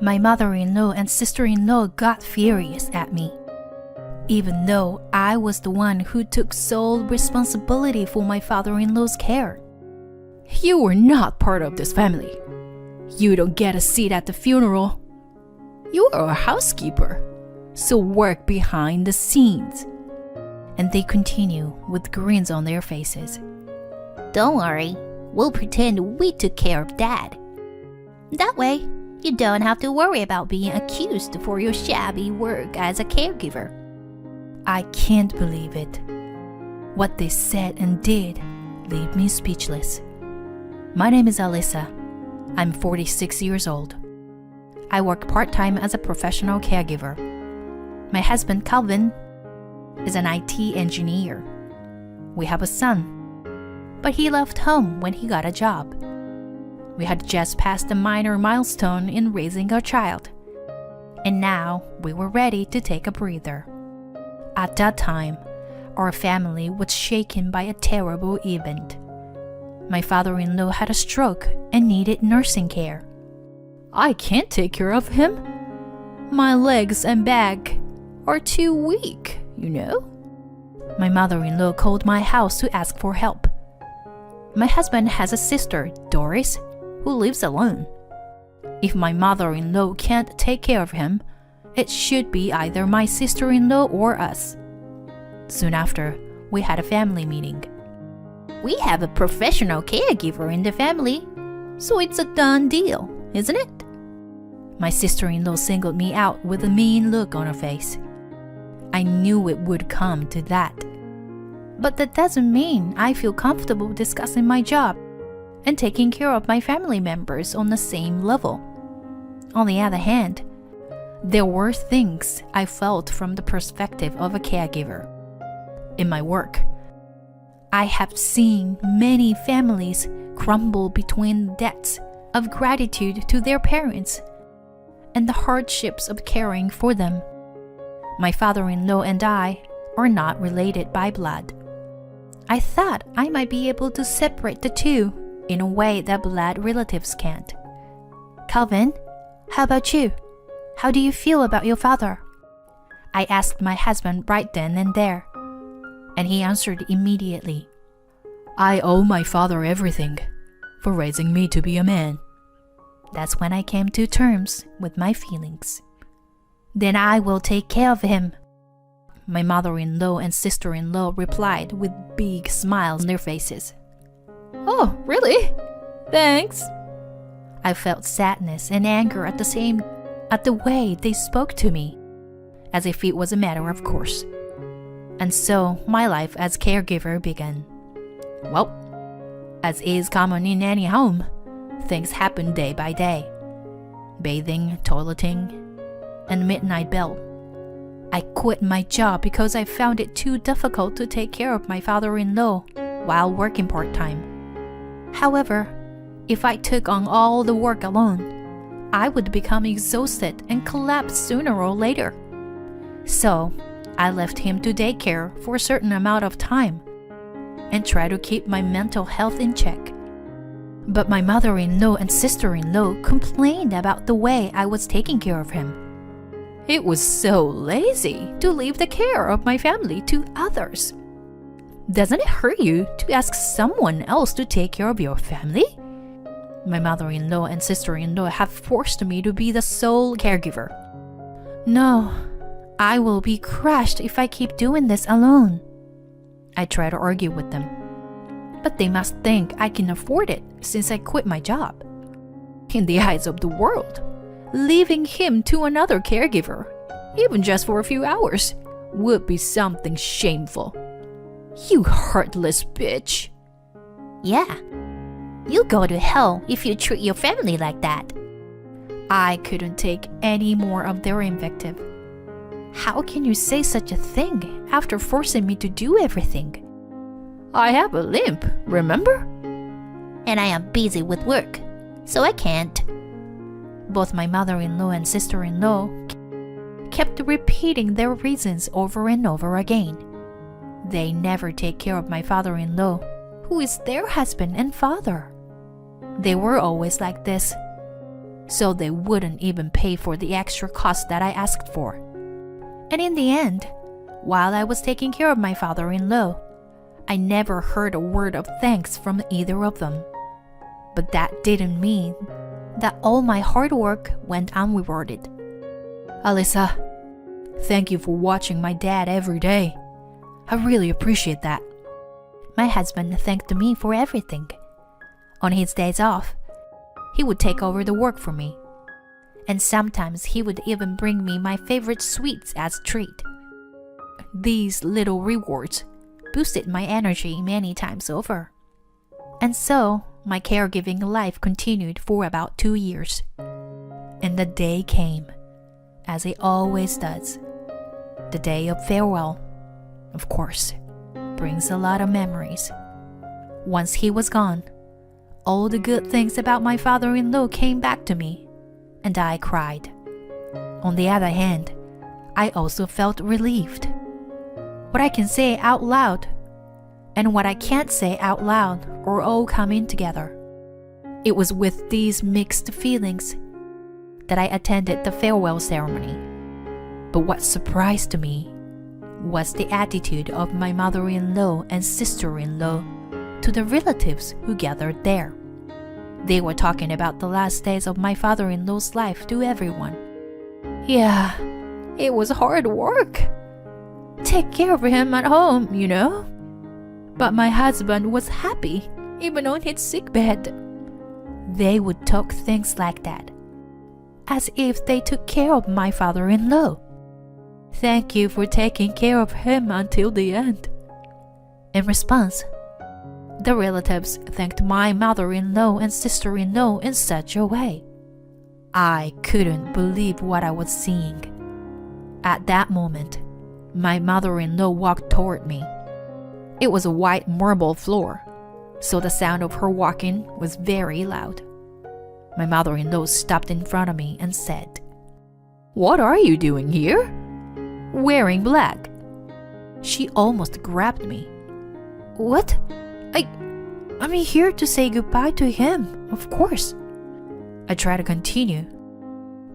My mother-in-law and sister-in-law got furious at me, even though I was the one who took sole responsibility for my father-in-law's care. You were not part of this family. You don't get a seat at the funeral. You are a housekeeper, so work behind the scenes. And they continue with grins on their faces. Don't worry, we'll pretend we took care of Dad. That way, you don't have to worry about being accused for your shabby work as a caregiver. I can't believe it. What they said and did leave me speechless. My name is Alyssa. I'm 46 years old. I work part-time as a professional caregiver. My husband, Calvin, is an IT engineer. We have a son, but he left home when he got a job. We had just passed a minor milestone in raising our child, and now we were ready to take a breather. At that time, our family was shaken by a terrible event. My father-in-law had a stroke and needed nursing care. I can't take care of him. My legs and back are too weak, you know. My mother-in-law called my house to ask for help. My husband has a sister, Doris, who lives alone. If my mother-in-law can't take care of him, it should be either my sister-in-law or us. Soon after, we had a family meeting. We have a professional caregiver in the family, so it's a done deal, isn't it? My sister-in-law singled me out with a mean look on her face. I knew it would come to that. But that doesn't mean I feel comfortable discussing my job and taking care of my family members on the same level. On the other hand, there were things I felt from the perspective of a caregiver. In my work, I have seen many families crumble between debts of gratitude to their parents and the hardships of caring for them. My father-in-law and I are not related by blood. I thought I might be able to separate the two in a way that blood relatives can't. Calvin, how about you? How do you feel about your father? I asked my husband right then and there, and he answered immediately. I owe my father everything for raising me to be a man. That's when I came to terms with my feelings. Then I will take care of him. My mother-in-law and sister-in-law replied with big smiles on their faces. Oh, really? Thanks. I felt sadness and anger at the way they spoke to me, as if it was a matter of course. And so my life as caregiver began. Well, as is common in any home, things happen day by day. Bathing, toileting, and midnight bell. I quit my job because I found it too difficult to take care of my father-in-law while working part-time. However, if I took on all the work alone, I would become exhausted and collapse sooner or later. So, I left him to daycare for a certain amount of time and tried to keep my mental health in check. But my mother-in-law and sister-in-law complained about the way I was taking care of him. It was so lazy to leave the care of my family to others. Doesn't it hurt you to ask someone else to take care of your family? My mother-in-law and sister-in-law have forced me to be the sole caregiver. No, I will be crushed if I keep doing this alone. I try to argue with them, but they must think I can afford it since I quit my job. In the eyes of the world, leaving him to another caregiver, even just for a few hours, would be something shameful. You heartless bitch. Yeah, you'll go to hell if you treat your family like that. I couldn't take any more of their invective. How can you say such a thing after forcing me to do everything? I have a limp, remember? And I am busy with work, so I can't. Both my mother-in-law and sister-in-law kept repeating their reasons over and over again. They never take care of my father-in-law, who is their husband and father. They were always like this. so they wouldn't even pay for the extra cost that I asked for. And in the end, while I was taking care of my father-in-law, I never heard a word of thanks from either of them. But that didn't mean that all my hard work went unrewarded. Alyssa, thank you for watching my dad every day. I really appreciate that. My husband thanked me for everything. On his days off, he would take over the work for me. And sometimes he would even bring me my favorite sweets as a treat. These little rewards boosted my energy many times over. And so, my caregiving life continued for about 2 years. And the day came, as it always does. The day of farewell, of course, brings a lot of memories. Once he was gone, all the good things about my father-in-law came back to me, and I cried. On the other hand, I also felt relieved. What I can say out loud and what I can't say out loud are all coming together. It was with these mixed feelings that I attended the farewell ceremony. But what surprised me was the attitude of my mother-in-law and sister-in-law to the relatives who gathered there. They were talking about the last days of my father-in-law's life to everyone. Yeah, it was hard work. Take care of him at home, you know. But my husband was happy, even on his sickbed. They would talk things like that, as if they took care of my father-in-law. Thank you for taking care of him until the end. In response, the relatives thanked my mother-in-law and sister-in-law in such a way. I couldn't believe what I was seeing. At that moment, my mother-in-law walked toward me. It was a white marble floor, so the sound of her walking was very loud. My mother-in-law stopped in front of me and said, "What are you doing here? Wearing black." She almost grabbed me. "What? I'm here to say goodbye to him, of course." I tried to continue,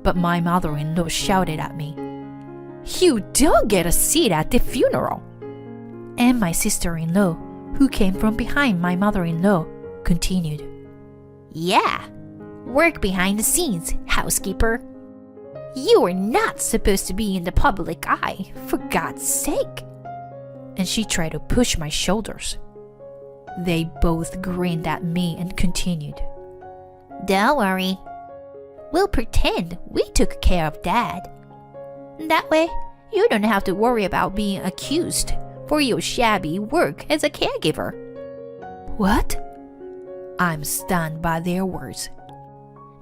but my mother-in-law shouted at me, "You don't get a seat at the funeral." And my sister-in-law, who came from behind my mother-in-law, continued, Yeah, work behind the scenes, housekeeper. You are not supposed to be in the public eye, for God's sake. And she tried to push my shoulders. They both grinned at me and continued, Don't worry. We'll pretend we took care of Dad. That way, you don't have to worry about being accused for your shabby work as a caregiver. "What?" I'm stunned by their words.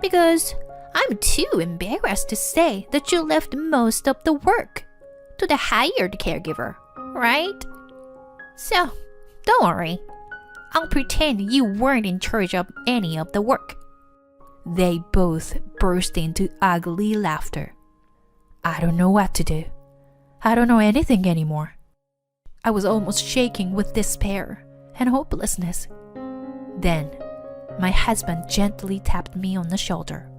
Because I'm too embarrassed to say that you left most of the work to the hired caregiver, right? So, don't worry. I'll pretend you weren't in charge of any of the work. They both burst into ugly laughter. I don't know what to do. I don't know anything anymore. I was almost shaking with despair and hopelessness. Then, my husband gently tapped me on the shoulder.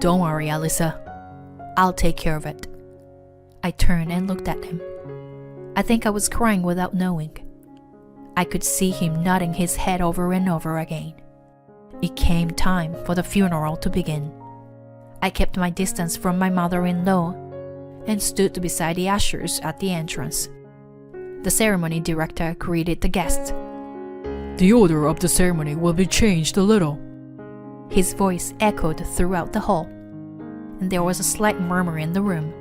"Don't worry, Alyssa. I'll take care of it." I turned and looked at him. I think I was crying without knowing. I could see him nodding his head over and over again. It came time for the funeral to begin. I kept my distance from my mother-in-law and stood beside the ushers at the entrance. The ceremony director greeted the guests. The order of the ceremony will be changed a little. His voice echoed throughout the hall, and there was a slight murmur in the room.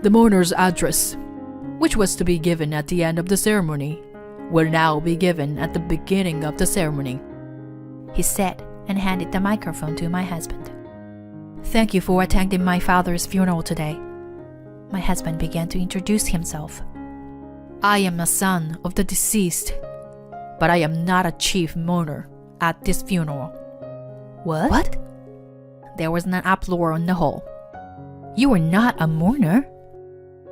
The mourner's address, which was to be given at the end of the ceremony, will now be given at the beginning of the ceremony, he said and handed the microphone to my husband. "Thank you for attending my father's funeral today." My husband began to introduce himself. "I am a son of the deceased, but I am not a chief mourner at this funeral." What? There was an uproar in the hall. "You are not a mourner?"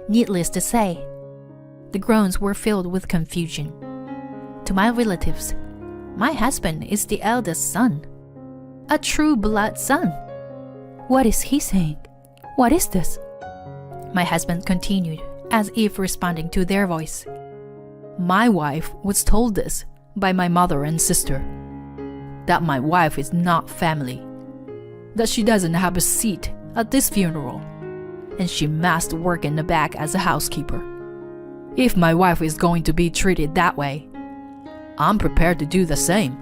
Needless to say, the groans were filled with confusion. To my relatives, my husband is the eldest son, a true blood son. What is he saying? What is this? My husband continued, as if responding to their voice. My wife was told this by my mother and sister. That my wife is not family. That she doesn't have a seat at this funeral. And she must work in the back as a housekeeper. If my wife is going to be treated that way, I'm prepared to do the same.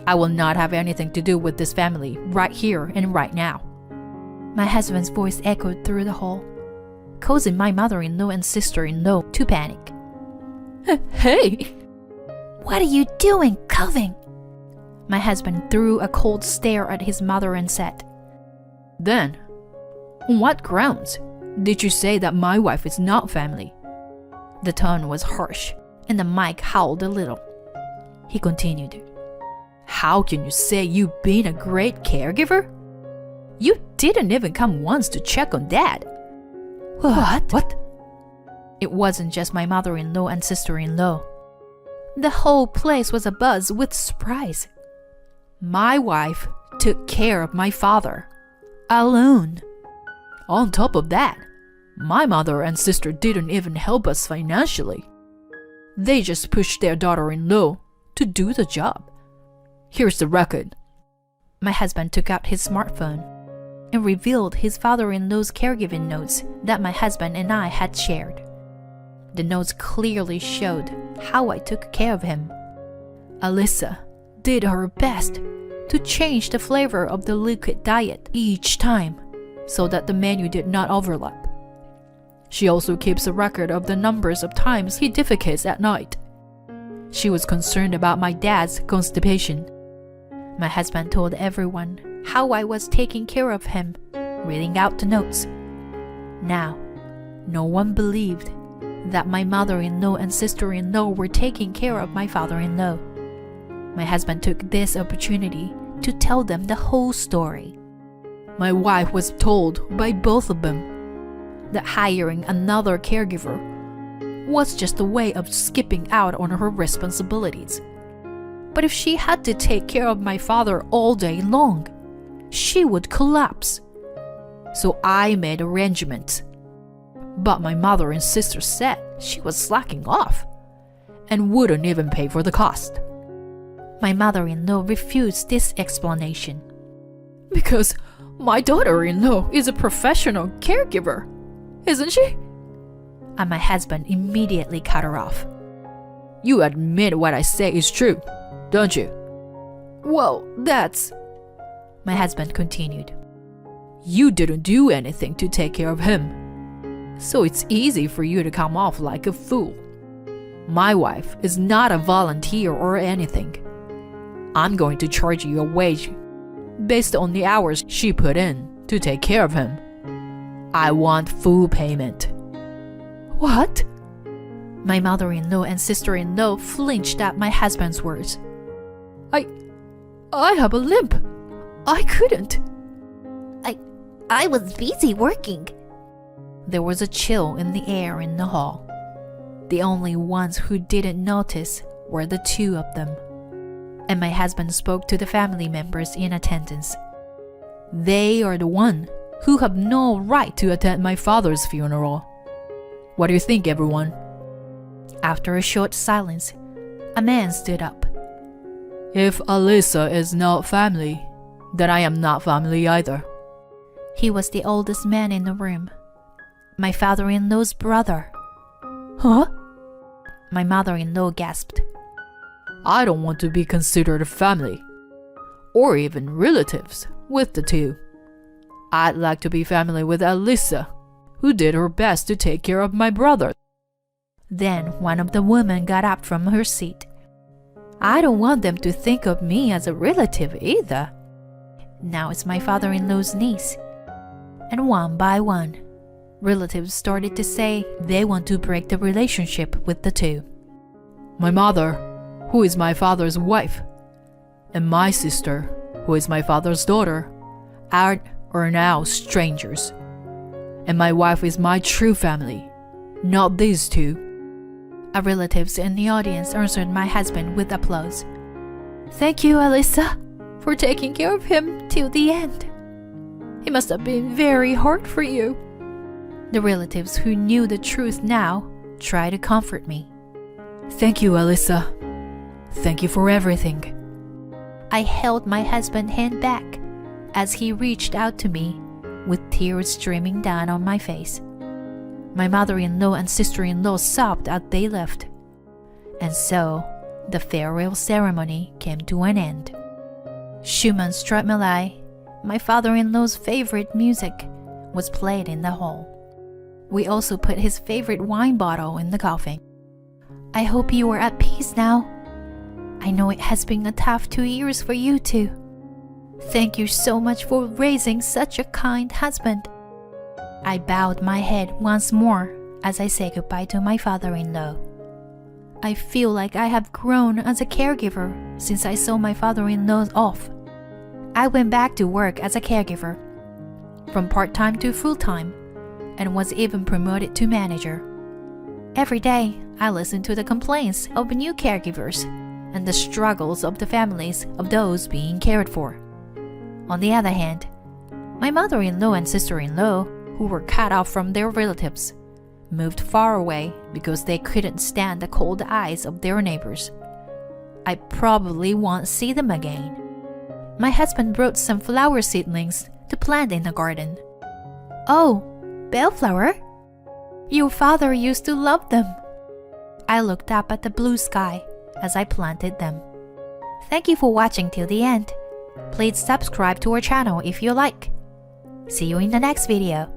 I will not have anything to do with this family right here and right now. My husband's voice echoed through the hall, causing my mother-in-law and sister-in-law to panic. Hey! What are you doing, Calvin? My husband threw a cold stare at his mother and said, Then, on what grounds did you say that my wife is not family? The tone was harsh, and the mic howled a little. He continued, How can you say you've been a great caregiver? You didn't even come once to check on Dad. What? It wasn't just my mother-in-law and sister-in-law. The whole place was abuzz with surprise. My wife took care of my father, alone. On top of that, my mother and sister didn't even help us financially. They just pushed their daughter-in-law to do the job. Here's the record. My husband took out his smartphone and revealed his father-in-law's caregiving notes that my husband and I had shared. The notes clearly showed how I took care of him. Alyssa did her best to change the flavor of the liquid diet each time so that the menu did not overlap. She also keeps a record of the numbers of times he defecates at night. She was concerned about my dad's constipation. My husband told everyone how I was taking care of him, reading out the notes. Now, no one believed that my mother-in-law and sister-in-law were taking care of my father-in-law. My husband took this opportunity to tell them the whole story. My wife was told by both of them that hiring another caregiver was just a way of skipping out on her responsibilities. But if she had to take care of my father all day long, she would collapse. So I made arrangements. But my mother and sister said she was slacking off and wouldn't even pay for the cost. My mother-in-law refused this explanation. Because my daughter-in-law is a professional caregiver, isn't she? And my husband immediately cut her off. You admit what I say is true, don't you? Well, that's... My husband continued. You didn't do anything to take care of him. So it's easy for you to come off like a fool. My wife is not a volunteer or anything. I'm going to charge you a wage based on the hours she put in to take care of him. I want full payment. What? My mother-in-law and sister-in-law flinched at my husband's words. I have a limp. I couldn't. I was busy working. There was a chill in the air in the hall. The only ones who didn't notice were the two of them. And my husband spoke to the family members in attendance. They are the one who have no right to attend my father's funeral. What do you think, everyone? After a short silence, a man stood up. If Alyssa is not family, then I am not family either. He was the oldest man in the room. My father-in-law's brother. Huh? My mother-in-law gasped. I don't want to be considered a family, or even relatives, with the two. I'd like to be family with Alyssa, who did her best to take care of my brother. Then one of the women got up from her seat. I don't want them to think of me as a relative either. Now it's my father-in-law's niece. And one by one, relatives started to say they want to break the relationship with the two. My mother, who is my father's wife, and my sister, who is my father's daughter, are now strangers. And my wife is my true family, not these two. Our relatives in the audience answered my husband with applause. Thank you, Alyssa, for taking care of him till the end. It must have been very hard for you. The relatives who knew the truth now tried to comfort me. Thank you, Alyssa. Thank you for everything. I held my husband's hand back as he reached out to me with tears streaming down on my face. My mother-in-law and sister-in-law sobbed as they left. And so, the farewell ceremony came to an end. Schumann's Stratmalai, my father-in-law's favorite music, was played in the hall. We also put his favorite wine bottle in the coffin. I hope you are at peace now. I know it has been a tough 2 years for you too. Thank you so much for raising such a kind husband. I bowed my head once more as I said goodbye to my father-in-law. I feel like I have grown as a caregiver since I saw my father-in-law off. I went back to work as a caregiver, from part-time to full-time, and was even promoted to manager. Every day, I listen to the complaints of new caregivers and the struggles of the families of those being cared for. On the other hand, my mother-in-law and sister-in-law, who were cut off from their relatives, moved far away because they couldn't stand the cold eyes of their neighbors. I probably won't see them again. My husband brought some flower seedlings to plant in the garden. Oh, bellflower? Your father used to love them. I looked up at the blue sky as I planted them. Thank you for watching till the end. Please subscribe to our channel if you like. See you in the next video.